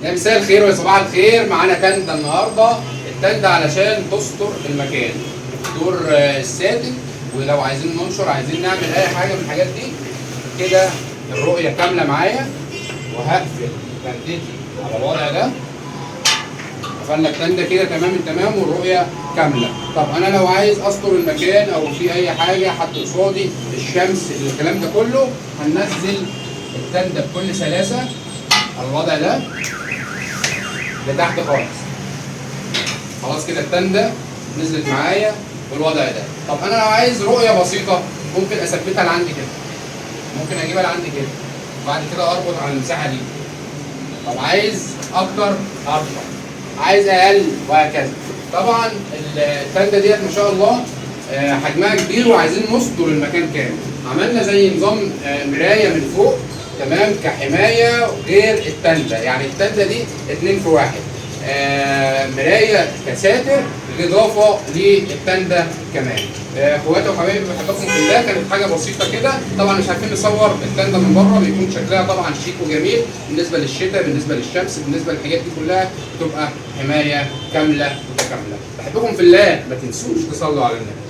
يا مساء الخير ويا صباح الخير. معانا تندة النهارده، التندة علشان تستر المكان، الدور السادس. ولو عايزين ننشر، عايزين نعمل اي حاجه من الحاجات دي كده، الرؤيه كامله معايا. وهقفل تندتي على الوضع ده، قفلنا التندة كده تمام التمام والرؤيه كامله. طب انا لو عايز استر المكان او في اي حاجه حد قصادي، الشمس، الكلام ده كله، هننزل التندة بكل سلاسه على الوضع ده لتحت خالص. خلاص كده التندة نزلت معايا بالوضع ده. طب انا لو عايز رؤية بسيطة، ممكن اثبتها لعندي كده، ممكن اجيبها لعندي كده، وبعد كده اربط على المساحة دي. طب عايز اكتر ارفع، عايز اقل، وهكذا. طبعا التندة ديت ما شاء الله حجمها كبير، وعايزين نستر المكان كامل. عملنا زي نظام مراية من فوق، تمام، كحماية غير التندة. يعني التندة دي 2 في 1، مراية كساتر بالإضافة للتندة كمان. اخواتي وحبايبي بحبكم في الله، كانت حاجة بسيطة كده. طبعا مش عارفين نصور التندة من بره، بيكون شكلها طبعا شيك وجميل بالنسبة للشتاء، بالنسبة للشمس، بالنسبة للحاجات دي كلها، تبقى حماية كاملة متكاملة. بحبكم في الله، ما تنسوش تصلوا على النبي.